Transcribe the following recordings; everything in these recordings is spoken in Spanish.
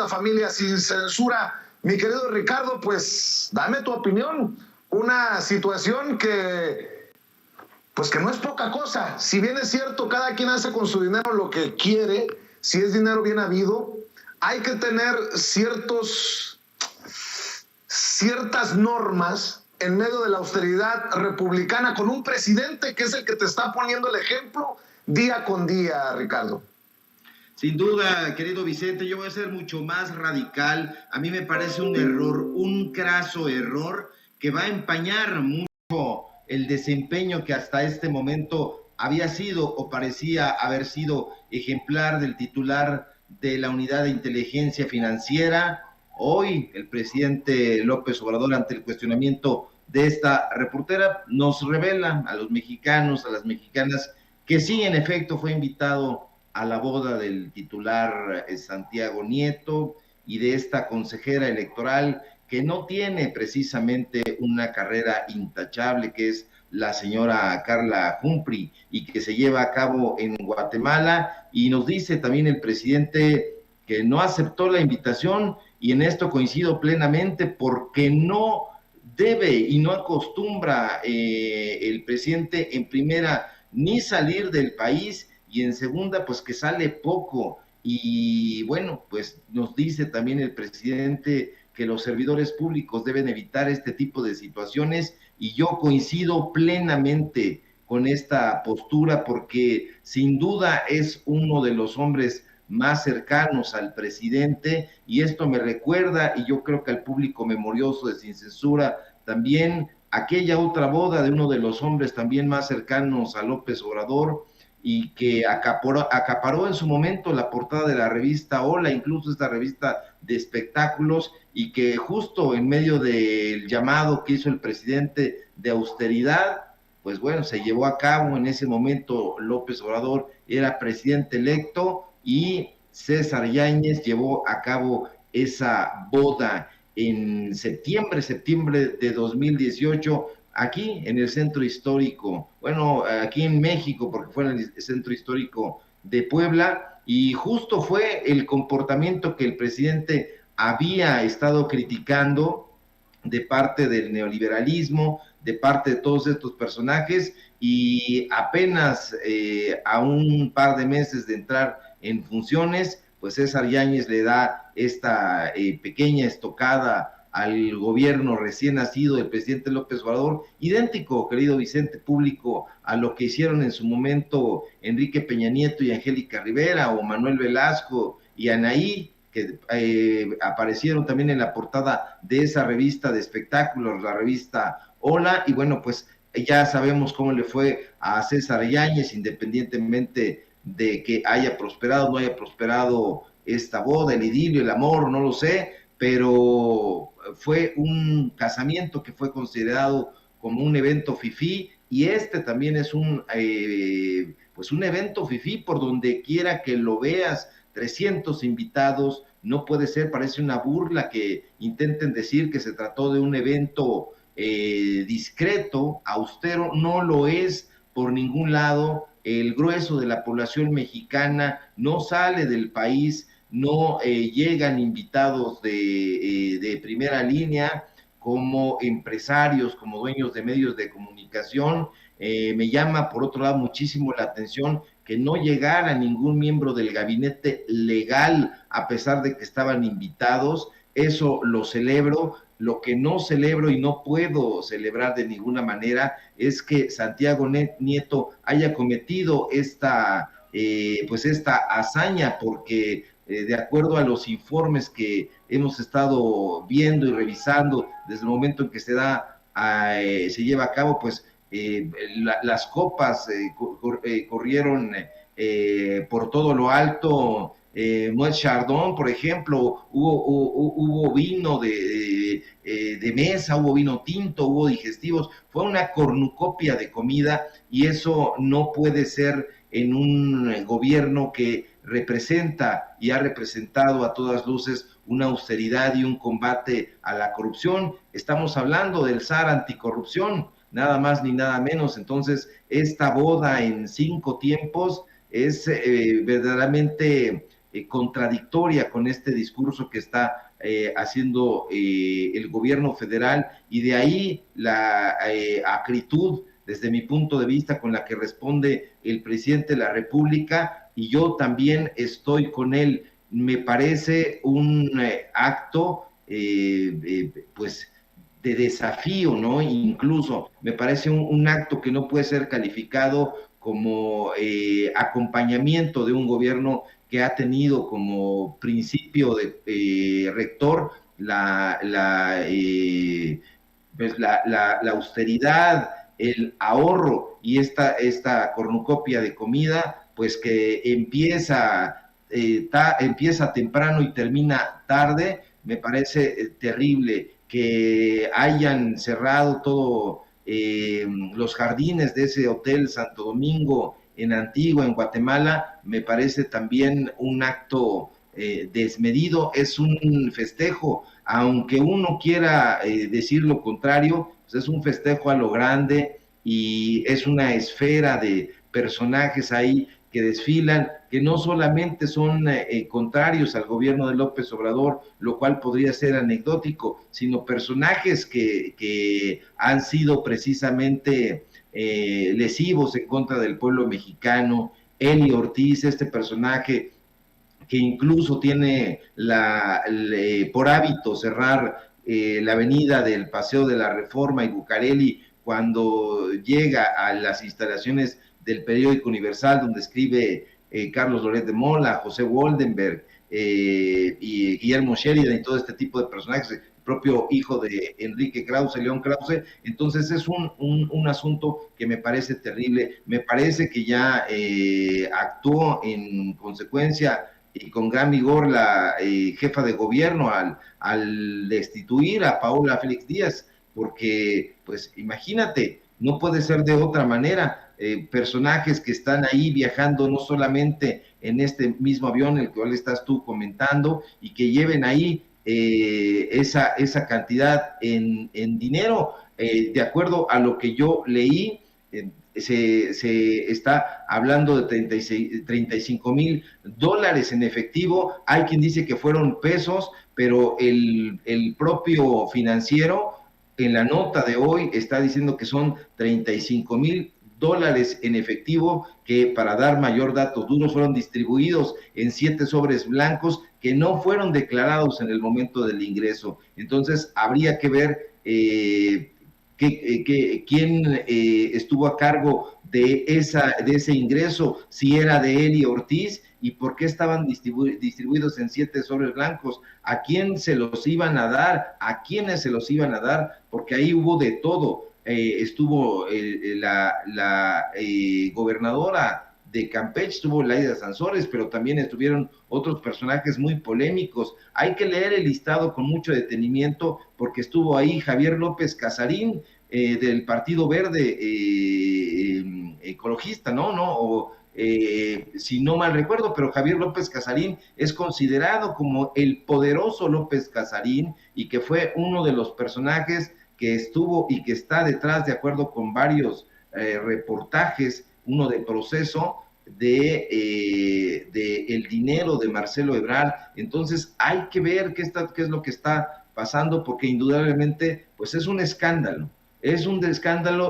esta familia sin censura. Mi querido Ricardo, pues dame tu opinión. Una situación pues que no es poca cosa. Si bien es cierto, cada quien hace con su dinero lo que quiere, si es dinero bien habido, hay que tener ciertas normas en medio de la austeridad republicana con un presidente que es el que te está poniendo el ejemplo día con día, Ricardo. Sin duda, querido Vicente, yo voy a ser mucho más radical. A mí me parece un error, un craso error que va a empañar mucho el desempeño que hasta este momento había sido o parecía haber sido ejemplar del titular de la Unidad de Inteligencia Financiera. Hoy el presidente López Obrador, ante el cuestionamiento de esta reportera, nos revela a los mexicanos, a las mexicanas, que sí, en efecto, fue invitado a la boda del titular Santiago Nieto y de esta consejera electoral que no tiene precisamente una carrera intachable, que es la señora Carla Humphrey, y que se lleva a cabo en Guatemala. Y nos dice también el presidente que no aceptó la invitación, y en esto coincido plenamente, porque no debe y no acostumbra el presidente en primera ni salir del país, y en segunda, pues que sale poco. Y bueno, pues nos dice también el presidente que los servidores públicos deben evitar este tipo de situaciones, y yo coincido plenamente con esta postura, porque sin duda es uno de los hombres más cercanos al presidente, y esto me recuerda, y yo creo que al público memorioso de Sin Censura también, aquella otra boda de uno de los hombres también más cercanos a López Obrador, y que acaparó en su momento la portada de la revista Hola, incluso esta revista de espectáculos, y que justo en medio del llamado que hizo el presidente de austeridad, pues bueno, se llevó a cabo. En ese momento López Obrador era presidente electo y César Yáñez llevó a cabo esa boda en septiembre de 2018, aquí en el centro histórico, bueno, aquí en México, porque fue en el centro histórico de Puebla, y justo fue el comportamiento que el presidente había estado criticando de parte del neoliberalismo, de parte de todos estos personajes, y apenas a un par de meses de entrar en funciones, pues César Yáñez le da esta pequeña estocada al gobierno recién nacido del presidente López Obrador, idéntico, querido Vicente, público a lo que hicieron en su momento Enrique Peña Nieto y Angélica Rivera, o Manuel Velasco y Anaí, que aparecieron también en la portada de esa revista de espectáculos, la revista Hola. Y bueno, pues ya sabemos cómo le fue a César Yáñez, independientemente de que haya prosperado o no haya prosperado esta boda, el idilio, el amor, no lo sé, pero fue un casamiento que fue considerado como un evento fifí, y este también es pues un evento fifí por donde quiera que lo veas. 300 invitados, no puede ser, parece una burla que intenten decir que se trató de un evento discreto, austero. No lo es por ningún lado. El grueso de la población mexicana no sale del país, no llegan invitados de primera línea, como empresarios, como dueños de medios de comunicación. Me llama, por otro lado, muchísimo la atención que no llegara ningún miembro del gabinete legal, a pesar de que estaban invitados. Eso lo celebro. Lo que no celebro y no puedo celebrar de ninguna manera es que Santiago Nieto haya cometido esta hazaña, porque de acuerdo a los informes que hemos estado viendo y revisando desde el momento en que se lleva a cabo, pues las copas corrieron por todo lo alto. Moet Chardon, por ejemplo, hubo vino de mesa, hubo vino tinto, hubo digestivos. Fue una cornucopia de comida, y eso no puede ser en un gobierno que representa y ha representado a todas luces una austeridad y un combate a la corrupción. Estamos hablando del zar anticorrupción, nada más ni nada menos. Entonces, esta boda en 5 tiempos es verdaderamente contradictoria con este discurso que está haciendo el gobierno federal, y de ahí la acritud, desde mi punto de vista, con la que responde el presidente de la República, y yo también estoy con él. Me parece un acto, pues, de desafío, ¿no? Incluso me parece un acto que no puede ser calificado como acompañamiento de un gobierno que ha tenido como principio de rector pues la austeridad, el ahorro, y esta cornucopia de comida, pues que empieza temprano y termina tarde. Me parece terrible que hayan cerrado todo los jardines de ese hotel Santo Domingo en Antigua, en Guatemala. Me parece también un acto desmedido. Es un festejo, aunque uno quiera decir lo contrario, pues es un festejo a lo grande, y es una esfera de personajes ahí que desfilan, que no solamente son contrarios al gobierno de López Obrador, lo cual podría ser anecdótico, sino personajes que han sido precisamente lesivos en contra del pueblo mexicano. Eli Ortiz, este personaje que incluso tiene por hábito cerrar la avenida del Paseo de la Reforma y Bucareli cuando llega a las instalaciones del periódico Universal, donde escribe Carlos Loret de Mola, José Woldenberg y Guillermo Sheridan y todo este tipo de personajes, el propio hijo de Enrique Krause, León Krause. Entonces es un asunto que me parece terrible. Me parece que ya actuó en consecuencia y con gran vigor la jefa de gobierno al destituir a Paola Félix Díaz, porque pues imagínate, no puede ser de otra manera. Personajes que están ahí viajando no solamente en este mismo avión el cual estás tú comentando, y que lleven ahí esa cantidad en dinero. De acuerdo a lo que yo leí, se está hablando de $35,000 en efectivo. Hay quien dice que fueron pesos, pero el propio financiero en la nota de hoy está diciendo que son $35,000 en efectivo, que, para dar mayor datos duros, fueron distribuidos en 7 sobres blancos que no fueron declarados en el momento del ingreso. Entonces habría que ver quién estuvo a cargo de ese ingreso, si era de Eli Ortiz, y por qué estaban distribuidos en 7 sobres blancos, a quién se los iban a dar, a quiénes se los iban a dar, porque ahí hubo de todo. Estuvo la gobernadora de Campeche, estuvo Laida Sansores, pero también estuvieron otros personajes muy polémicos. Hay que leer el listado con mucho detenimiento, porque estuvo ahí Javier López Casarín, del Partido Verde Ecologista, ¿no? Si no mal recuerdo, pero Javier López Casarín es considerado como el poderoso López Casarín, y que fue uno de los personajes que estuvo y que está detrás, de acuerdo con varios reportajes, uno de Proceso, de el dinero de Marcelo Ebrard. Entonces hay que ver qué es lo que está pasando, porque indudablemente pues es un escándalo,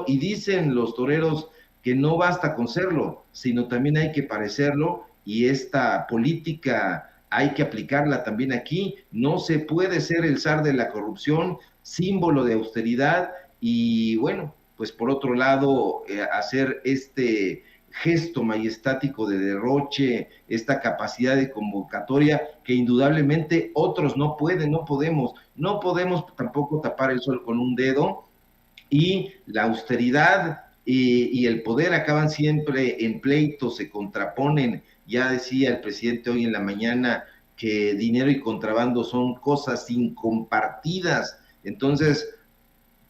y dicen los toreros que no basta con serlo, sino también hay que parecerlo, y esta política hay que aplicarla también aquí. No se puede ser el zar de la corrupción, símbolo de austeridad, y bueno, pues por otro lado, hacer este gesto majestático de derroche, esta capacidad de convocatoria que indudablemente otros no pueden, no podemos tampoco tapar el sol con un dedo, y la austeridad y el poder acaban siempre en pleitos, se contraponen. Ya decía el presidente hoy en la mañana que dinero y contrabando son cosas incompartidas. Entonces,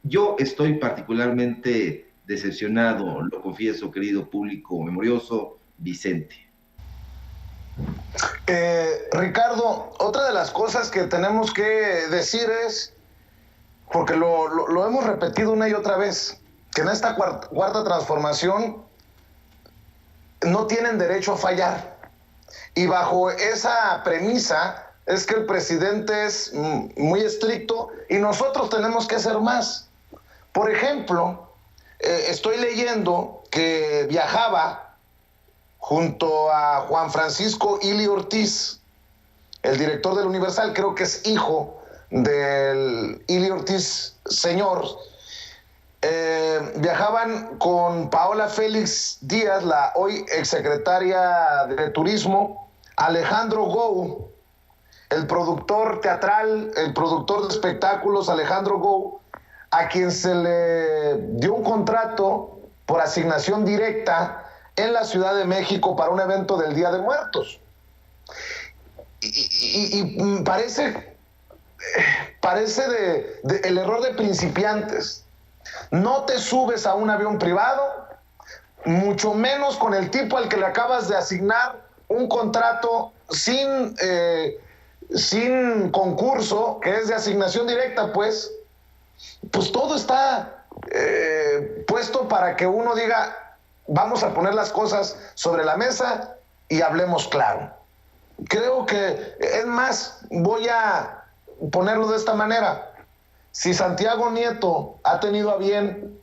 yo estoy particularmente decepcionado, lo confieso, querido público memorioso, Vicente. Ricardo, otra de las cosas que tenemos que decir es, porque lo hemos repetido una y otra vez, que en esta cuarta transformación no tienen derecho a fallar. Y bajo esa premisa es que el presidente es muy estricto y nosotros tenemos que hacer más. Por ejemplo, estoy leyendo que viajaba junto a Juan Francisco Ili Ortiz, el director del Universal, creo que es hijo del Ili Ortiz señor. Viajaban con Paola Félix Díaz, la hoy exsecretaria de Turismo, Alejandro Gou, el productor teatral, el productor de espectáculos, Alejandro Gou, a quien se le dio un contrato por asignación directa en la Ciudad de México para un evento del Día de Muertos. Y parece el error de principiantes. No te subes a un avión privado, mucho menos con el tipo al que le acabas de asignar un contrato sin concurso, que es de asignación directa, pues todo está puesto para que uno diga, vamos a poner las cosas sobre la mesa y hablemos claro. Creo que, es más, voy a ponerlo de esta manera. Si Santiago Nieto ha tenido a bien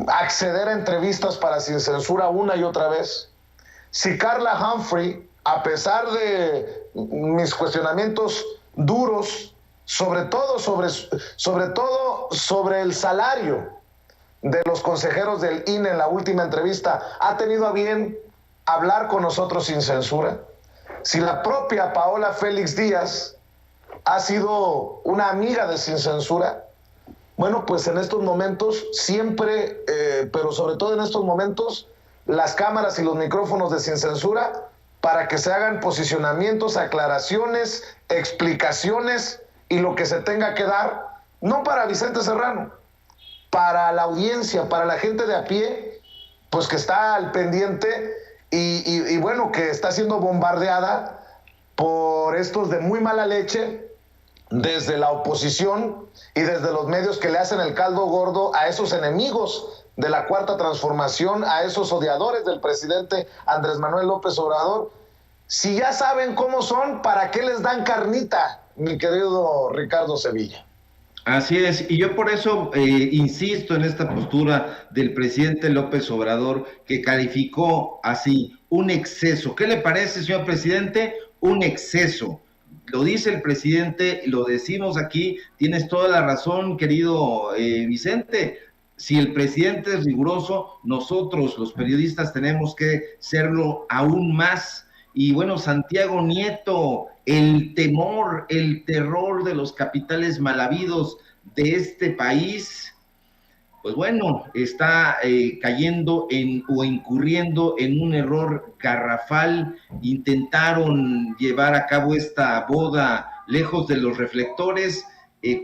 acceder a entrevistas para Sin Censura una y otra vez, si Carla Humphrey, a pesar de mis cuestionamientos duros, sobre todo sobre el salario de los consejeros del INE en la última entrevista, ha tenido a bien hablar con nosotros sin censura, si la propia Paola Félix Díaz ha sido una amiga de Sin Censura, bueno, pues en estos momentos siempre, pero sobre todo en estos momentos, las cámaras y los micrófonos de Sin Censura para que se hagan posicionamientos, aclaraciones, explicaciones y lo que se tenga que dar, no para Vicente Serrano, para la audiencia, para la gente de a pie, pues que está al pendiente y bueno, que está siendo bombardeada por estos de muy mala leche desde la oposición y desde los medios que le hacen el caldo gordo a esos enemigos de la Cuarta Transformación, a esos odiadores del presidente Andrés Manuel López Obrador. Si ya saben cómo son, ¿para qué les dan carnita, mi querido Ricardo Sevilla? Así es, y yo por eso insisto en esta postura del presidente López Obrador, que calificó así un exceso. ¿Qué le parece, señor presidente? Un exceso. Lo dice el presidente, lo decimos aquí, tienes toda la razón, querido Vicente. Si el presidente es riguroso, nosotros los periodistas tenemos que serlo aún más. Y bueno, Santiago Nieto, el temor, el terror de los capitales mal habidos de este país, pues bueno, está cayendo o incurriendo en un error garrafal. Intentaron llevar a cabo esta boda lejos de los reflectores,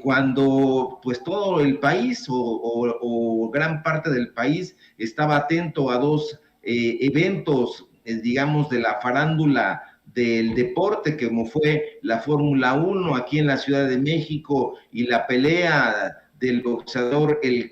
cuando pues todo el país o gran parte del país estaba atento a dos eventos, digamos, de la farándula del deporte, como fue la Fórmula 1 aquí en la Ciudad de México y la pelea del boxeador el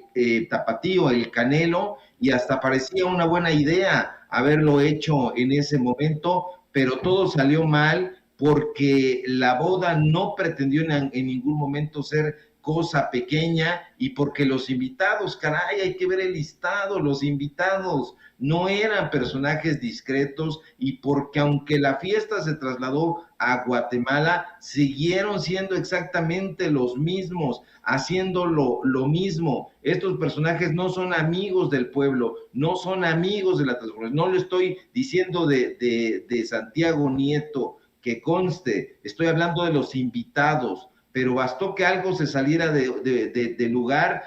tapatío, el Canelo, y hasta parecía una buena idea haberlo hecho en ese momento, pero todo salió mal porque la boda no pretendió en ningún momento ser cosa pequeña y porque los invitados, caray, hay que ver el listado, los invitados no eran personajes discretos y porque aunque la fiesta se trasladó a Guatemala, siguieron siendo exactamente los mismos, haciendo lo mismo. Estos personajes no son amigos del pueblo, no son amigos de la transformación. No lo estoy diciendo de Santiago Nieto, que conste, estoy hablando de los invitados, pero bastó que algo se saliera de lugar,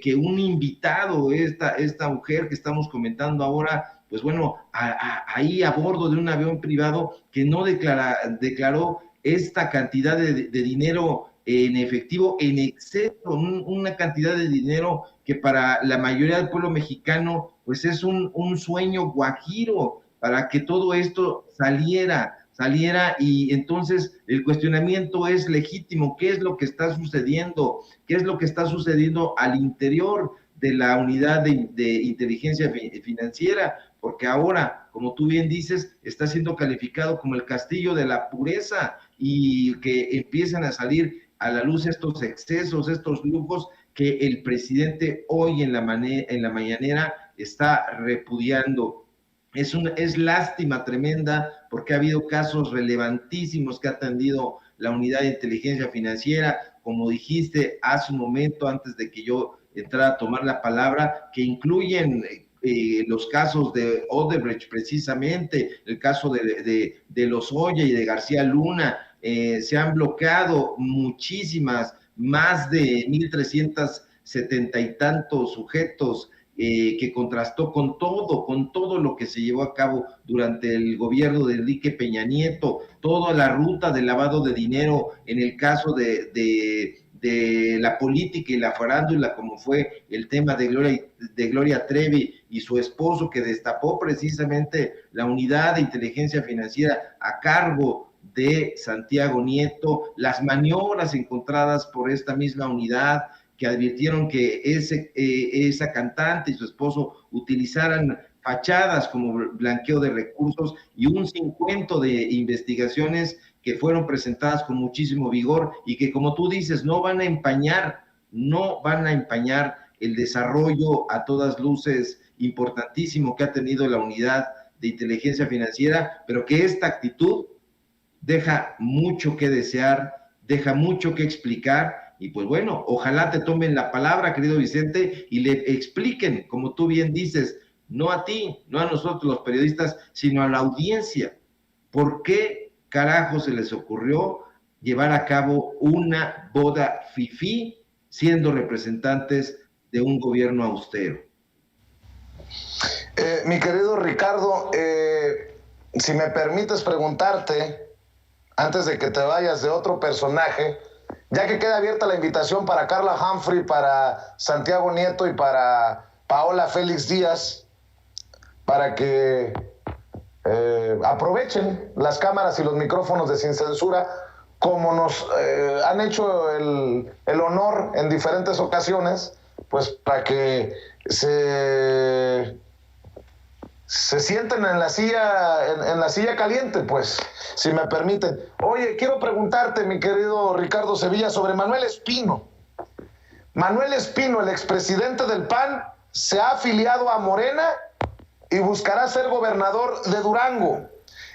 que un invitado, esta mujer que estamos comentando ahora, pues bueno, ahí a bordo de un avión privado, que no declaró esta cantidad de dinero en efectivo, en exceso, una cantidad de dinero que para la mayoría del pueblo mexicano, pues es un sueño guajiro, para que todo esto saliera, y entonces el cuestionamiento es legítimo. ¿Qué es lo que está sucediendo? ¿Qué es lo que está sucediendo al interior de la unidad de inteligencia financiera, porque ahora, como tú bien dices, está siendo calificado como el castillo de la pureza y que empiezan a salir a la luz estos excesos, estos lujos que el presidente hoy en la mañanera está repudiando. Es lástima tremenda porque ha habido casos relevantísimos que ha atendido la unidad de inteligencia financiera, como dijiste hace un momento antes de que yo entrara a tomar la palabra, que incluyen los casos de Odebrecht precisamente, el caso de Lozoya y de García Luna. Se han bloqueado muchísimas, más de 1,370 y tantos sujetos, que contrastó con todo lo que se llevó a cabo durante el gobierno de Enrique Peña Nieto, toda la ruta de lavado de dinero en el caso de la política y la farándula, como fue el tema de Gloria Trevi y su esposo, que destapó precisamente la unidad de inteligencia financiera a cargo de Santiago Nieto, las maniobras encontradas por esta misma unidad, que advirtieron que esa cantante y su esposo utilizaran fachadas como blanqueo de recursos, y un cincuento de investigaciones que fueron presentadas con muchísimo vigor y que, como tú dices, no van a empañar el desarrollo a todas luces importantísimo que ha tenido la unidad de inteligencia financiera, pero que esta actitud deja mucho que desear, deja mucho que explicar. Y pues bueno, ojalá te tomen la palabra, querido Vicente, y le expliquen, como tú bien dices, no a ti, no a nosotros los periodistas, sino a la audiencia, por qué carajo se les ocurrió llevar a cabo una boda fifí siendo representantes de un gobierno austero. Mi querido Ricardo, si me permites preguntarte, antes de que te vayas, de otro personaje, ya que queda abierta la invitación para Carla Humphrey, para Santiago Nieto y para Paola Félix Díaz, para que aprovechen las cámaras y los micrófonos de Sin Censura, como nos han hecho el honor en diferentes ocasiones, pues para que se sienten en la silla caliente, pues, si me permiten. Oye, quiero preguntarte, mi querido Ricardo Sevilla, sobre Manuel Espino. Manuel Espino, el expresidente del PAN, se ha afiliado a Morena y buscará ser gobernador de Durango.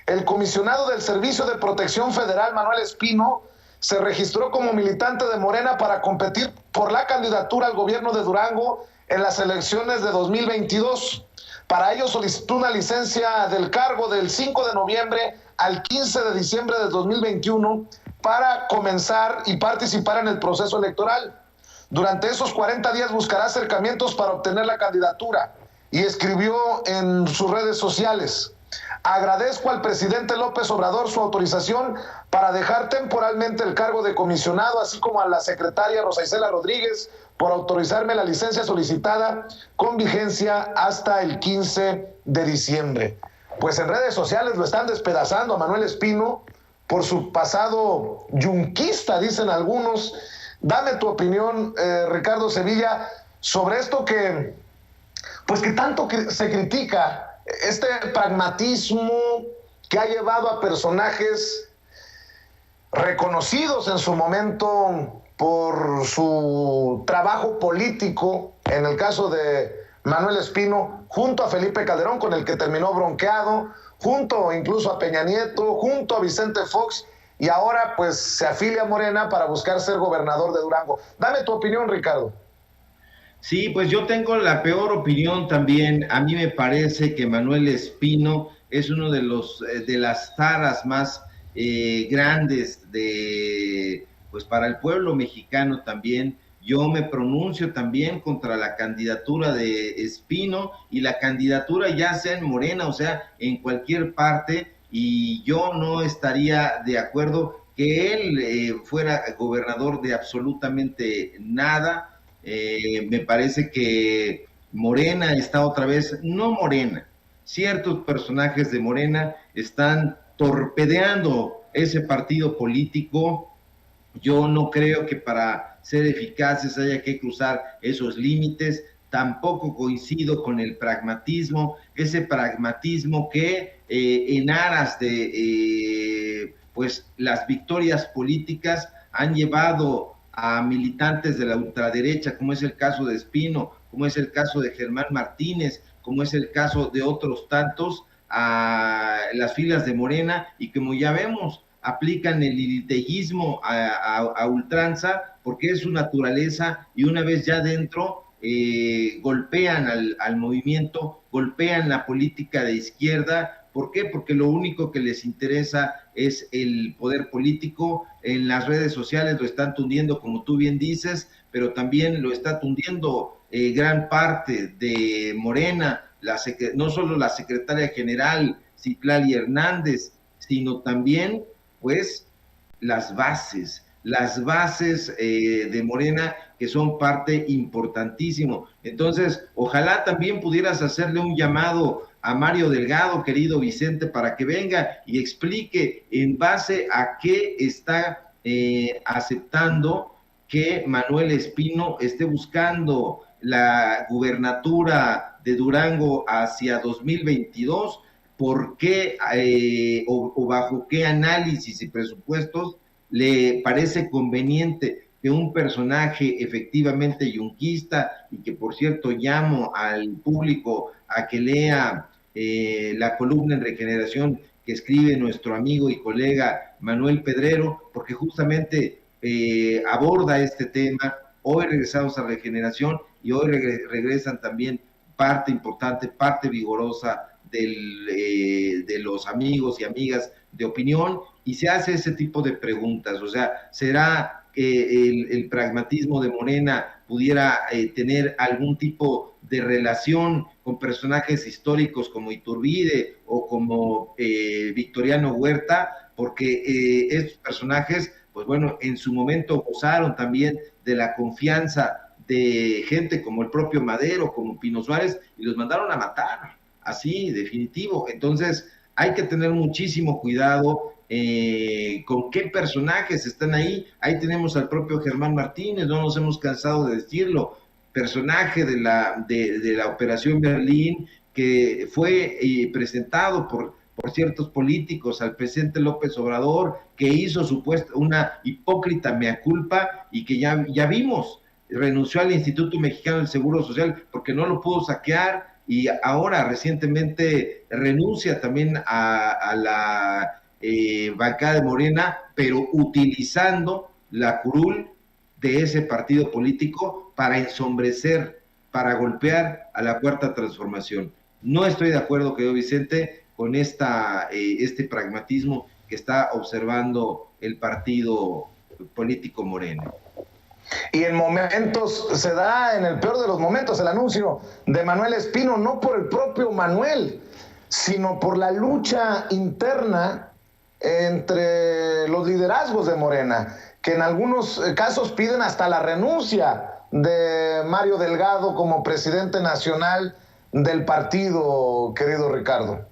El comisionado del Servicio de Protección Federal, Manuel Espino, se registró como militante de Morena para competir por la candidatura al gobierno de Durango en las elecciones de 2022. Para ello solicitó una licencia del cargo del 5 de noviembre al 15 de diciembre de 2021 para comenzar y participar en el proceso electoral. Durante esos 40 días buscará acercamientos para obtener la candidatura, y escribió en sus redes sociales: agradezco al presidente López Obrador su autorización para dejar temporalmente el cargo de comisionado, así como a la secretaria Rosa Isela Rodríguez por autorizarme la licencia solicitada con vigencia hasta el 15 de diciembre. Pues en redes sociales lo están despedazando a Manuel Espino por su pasado yunquista, dicen algunos. Dame tu opinión, Ricardo Sevilla, sobre esto que tanto se critica, este pragmatismo que ha llevado a personajes reconocidos en su momento por su trabajo político, en el caso de Manuel Espino, junto a Felipe Calderón, con el que terminó bronqueado, junto incluso a Peña Nieto, junto a Vicente Fox, y ahora pues se afilia a Morena para buscar ser gobernador de Durango. Dame tu opinión, Ricardo. Sí, pues yo tengo la peor opinión también. A mí me parece que Manuel Espino es uno de las taras más grandes pues para el pueblo mexicano también. Yo me pronuncio también contra la candidatura de Espino y la candidatura ya sea en Morena, o sea, en cualquier parte, y yo no estaría de acuerdo que él fuera gobernador de absolutamente nada. Me parece que Morena está otra vez, no Morena, ciertos personajes de Morena están torpedeando ese partido político. Yo no creo que para ser eficaces haya que cruzar esos límites. tampoco coincido con el pragmatismo, ese pragmatismo que en aras de pues las victorias políticas han llevado a militantes de la ultraderecha, como es el caso de Espino, como es el caso de Germán Martínez, como es el caso de otros tantos, a las filas de Morena, y como ya vemos, aplican el liteguismo a ultranza, porque es su naturaleza, y una vez ya dentro, golpean al movimiento, golpean la política de izquierda. ¿Por qué? Porque lo único que les interesa es el poder político. En las redes sociales lo están tundiendo, como tú bien dices, pero también lo está tundiendo gran parte de Morena, no solo la secretaria general Citlali Hernández, sino también, pues, las bases de Morena, que son parte importantísimo. Entonces, ojalá también pudieras hacerle un llamado a Mario Delgado, querido Vicente, para que venga y explique en base a qué está aceptando que Manuel Espino esté buscando la gubernatura de Durango hacia 2022, por qué o bajo qué análisis y presupuestos le parece conveniente que un personaje efectivamente yunquista, y que por cierto llamo al público a que lea la columna en Regeneración que escribe nuestro amigo y colega Manuel Pedrero, porque justamente aborda este tema. Hoy regresamos a Regeneración y hoy regresan también parte importante, parte vigorosa de los amigos y amigas de opinión, y se hace ese tipo de preguntas. O sea, ¿será que el pragmatismo de Morena pudiera tener algún tipo de relación con personajes históricos como Iturbide o como Victoriano Huerta? Porque estos personajes, pues bueno, en su momento gozaron también de la confianza de gente como el propio Madero, como Pino Suárez, y los mandaron a matar, así, definitivo. Entonces, hay que tener muchísimo cuidado con qué personajes están ahí. Ahí tenemos al propio Germán Martínez, no nos hemos cansado de decirlo, personaje de la Operación Berlín, que fue presentado por ciertos políticos al presidente López Obrador, que hizo una hipócrita mea culpa, y que ya vimos, renunció al Instituto Mexicano del Seguro Social porque no lo pudo saquear, y ahora recientemente renuncia también a la bancada de Morena, pero utilizando la curul de ese partido político para ensombrecer, para golpear a la Cuarta Transformación. No estoy de acuerdo, querido Vicente, con este pragmatismo que está observando el partido político Morena. Y en momentos, se da en el peor de los momentos el anuncio de Manuel Espino, no por el propio Manuel, sino por la lucha interna entre los liderazgos de Morena, que en algunos casos piden hasta la renuncia de Mario Delgado como presidente nacional del partido, querido Ricardo.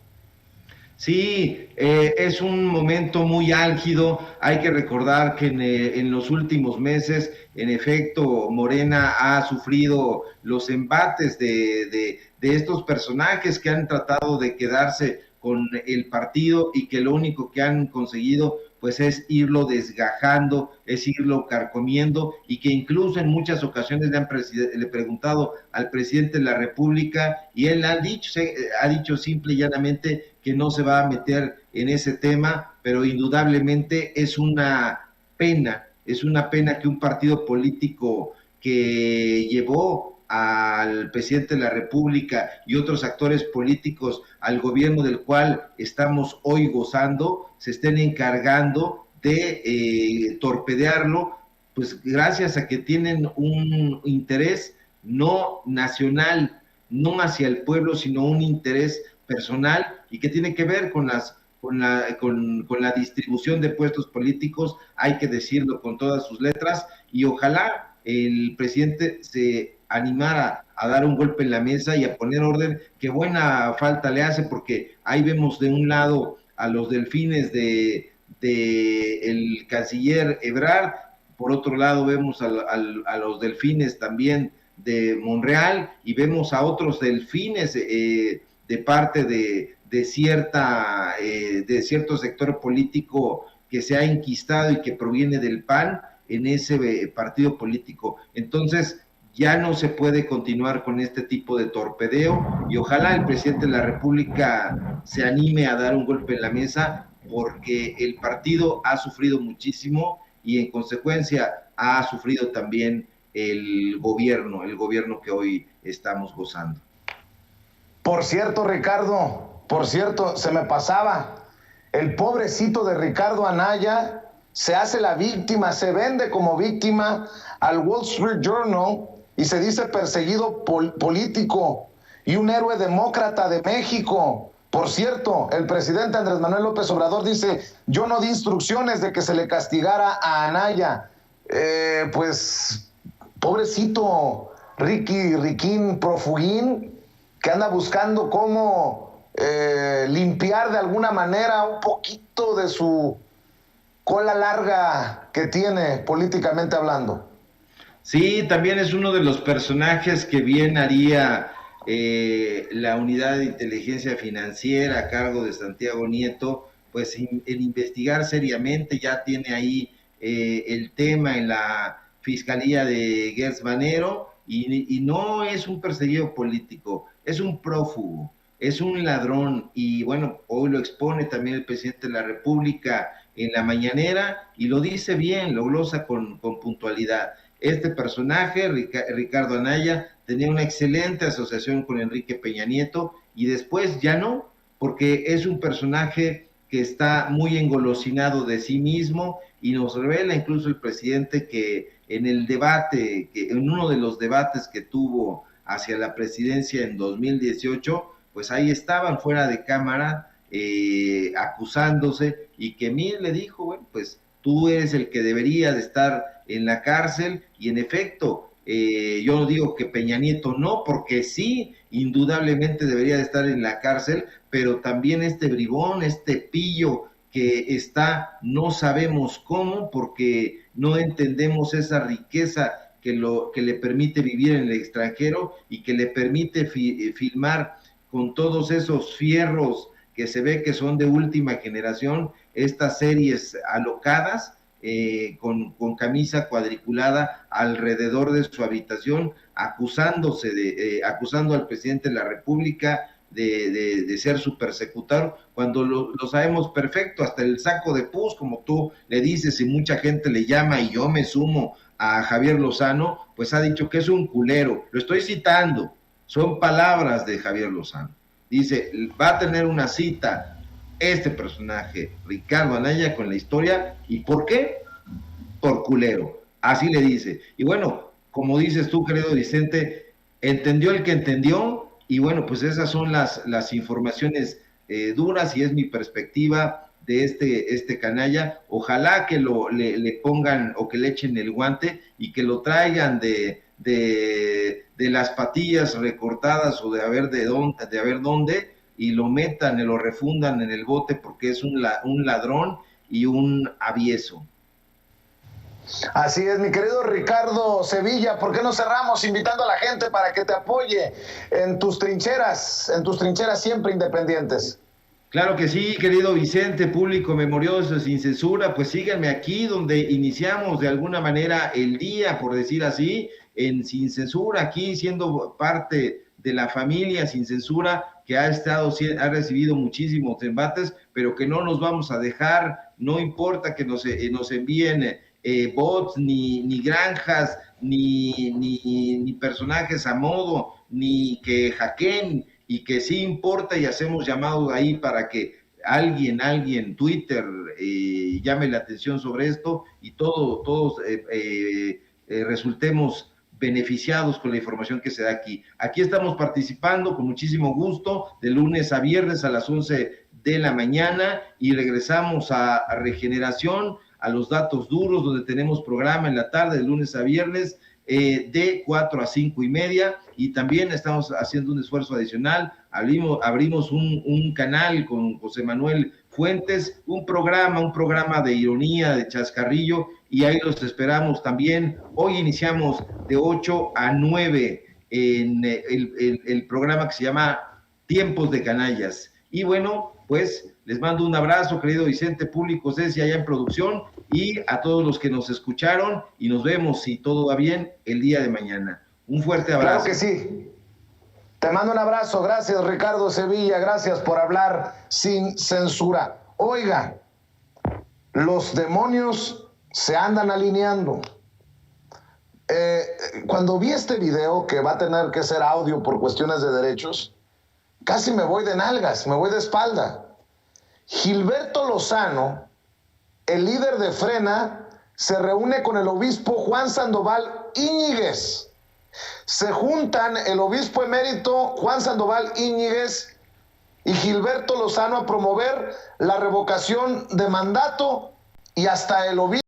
Sí, es un momento muy álgido. Hay que recordar que en los últimos meses, en efecto, Morena ha sufrido los embates de estos personajes que han tratado de quedarse con el partido, y que lo único que han conseguido pues es irlo desgajando, es irlo carcomiendo, y que incluso en muchas ocasiones le han preguntado al presidente de la República, y él ha dicho simple y llanamente que no se va a meter en ese tema, pero indudablemente es una pena que un partido político que llevó al presidente de la República y otros actores políticos al gobierno del cual estamos hoy gozando, se estén encargando de torpedearlo, pues gracias a que tienen un interés no nacional, no hacia el pueblo, sino un interés personal, y que tiene que ver con la distribución de puestos políticos. Hay que decirlo con todas sus letras, y ojalá el presidente se animara a dar un golpe en la mesa y a poner orden, que buena falta le hace, porque ahí vemos de un lado a los delfines de el canciller Ebrard, por otro lado vemos a los delfines también de Monreal, y vemos a otros delfines de parte de cierto sector político que se ha enquistado y que proviene del PAN en ese partido político. Entonces, ya no se puede continuar con este tipo de torpedeo, y ojalá el presidente de la República se anime a dar un golpe en la mesa, porque el partido ha sufrido muchísimo y en consecuencia ha sufrido también el gobierno que hoy estamos gozando. Por cierto, Ricardo, se me pasaba, el pobrecito de Ricardo Anaya se hace la víctima, se vende como víctima al Wall Street Journal y se dice perseguido político y un héroe demócrata de México. Por cierto, el presidente Andrés Manuel López Obrador dice, yo no di instrucciones de que se le castigara a Anaya. Pues, pobrecito Riquín Profugín, que anda buscando cómo limpiar de alguna manera un poquito de su cola larga que tiene políticamente hablando. Sí, también es uno de los personajes que bien haría la unidad de inteligencia financiera a cargo de Santiago Nieto, pues en investigar seriamente. Ya tiene ahí el tema en la Fiscalía de Gertz Manero, y no es un perseguido político, es un prófugo, es un ladrón, y bueno, hoy lo expone también el presidente de la República en la mañanera, y lo dice bien, lo glosa con puntualidad. Este personaje, Ricardo Anaya, tenía una excelente asociación con Enrique Peña Nieto, y después ya no, porque es un personaje que está muy engolosinado de sí mismo, y nos revela incluso el presidente que en el debate, que en uno de los debates que tuvo hacia la presidencia en 2018, pues ahí estaban fuera de cámara acusándose, y que Mir le dijo, bueno, pues tú eres el que debería de estar en la cárcel, y en efecto, yo no digo que Peña Nieto no, porque sí, indudablemente debería de estar en la cárcel, pero también este bribón, este pillo que está, no sabemos cómo, porque no entendemos esa riqueza que le permite vivir en el extranjero y que le permite filmar con todos esos fierros que se ve que son de última generación, estas series alocadas, con camisa cuadriculada alrededor de su habitación, acusando al presidente de la República de ser su persecutor, cuando lo sabemos perfecto. Hasta el saco de pus, como tú le dices, y mucha gente le llama, y yo me sumo a Javier Lozano, pues ha dicho que es un culero. Lo estoy citando, son palabras de Javier Lozano. Dice, va a tener una cita este personaje, Ricardo Anaya, con la historia. ¿Y por qué? Por culero, así le dice. Y bueno, como dices tú, querido Vicente, entendió el que entendió, y bueno, pues esas son las informaciones duras, y es mi perspectiva de este canalla. Ojalá que le pongan, o que le echen el guante, y que lo traigan de las patillas recortadas, o de haber dónde, y lo metan y lo refundan en el bote, porque es un ladrón y un avieso. Así es, mi querido Ricardo Sevilla. ¿Por qué no cerramos invitando a la gente para que te apoye en tus trincheras siempre independientes? Claro que sí, querido Vicente, público memorioso Sin Censura, pues síganme aquí donde iniciamos de alguna manera el día, por decir así, en Sin Censura, aquí siendo parte de la familia Sin Censura, que ha recibido muchísimos embates, pero que no nos vamos a dejar. No importa que nos envíen bots, ni granjas, ni personajes a modo, ni que hackeen, y que sí importa, y hacemos llamados ahí para que alguien, Twitter, llame la atención sobre esto, y todos resultemos beneficiados con la información que se da aquí. Aquí estamos participando con muchísimo gusto, de lunes a viernes a las 11 de la mañana, y regresamos a Regeneración, a los datos duros, donde tenemos programa en la tarde, de lunes a viernes, de 4 a 5 y media, y también estamos haciendo un esfuerzo adicional. Abrimos un canal con José Manuel Fuentes, un programa de ironía, de chascarrillo, y ahí los esperamos también. Hoy iniciamos de 8 a 9 en el programa que se llama Tiempos de Canallas. Y bueno, pues les mando un abrazo, querido Vicente, público, Ceci, allá en producción, y a todos los que nos escucharon, y nos vemos, si todo va bien, el día de mañana. Un fuerte abrazo. Claro que sí. Te mando un abrazo. Gracias, Ricardo Sevilla. Gracias por hablar sin censura. Oiga, los demonios se andan alineando. Cuando vi este video, que va a tener que ser audio por cuestiones de derechos, casi me voy de nalgas, me voy de espalda. Gilberto Lozano, el líder de Frena, se reúne con el obispo Juan Sandoval Íñiguez. Se juntan el obispo emérito Juan Sandoval Íñiguez y Gilberto Lozano a promover la revocación de mandato, y hasta el obispo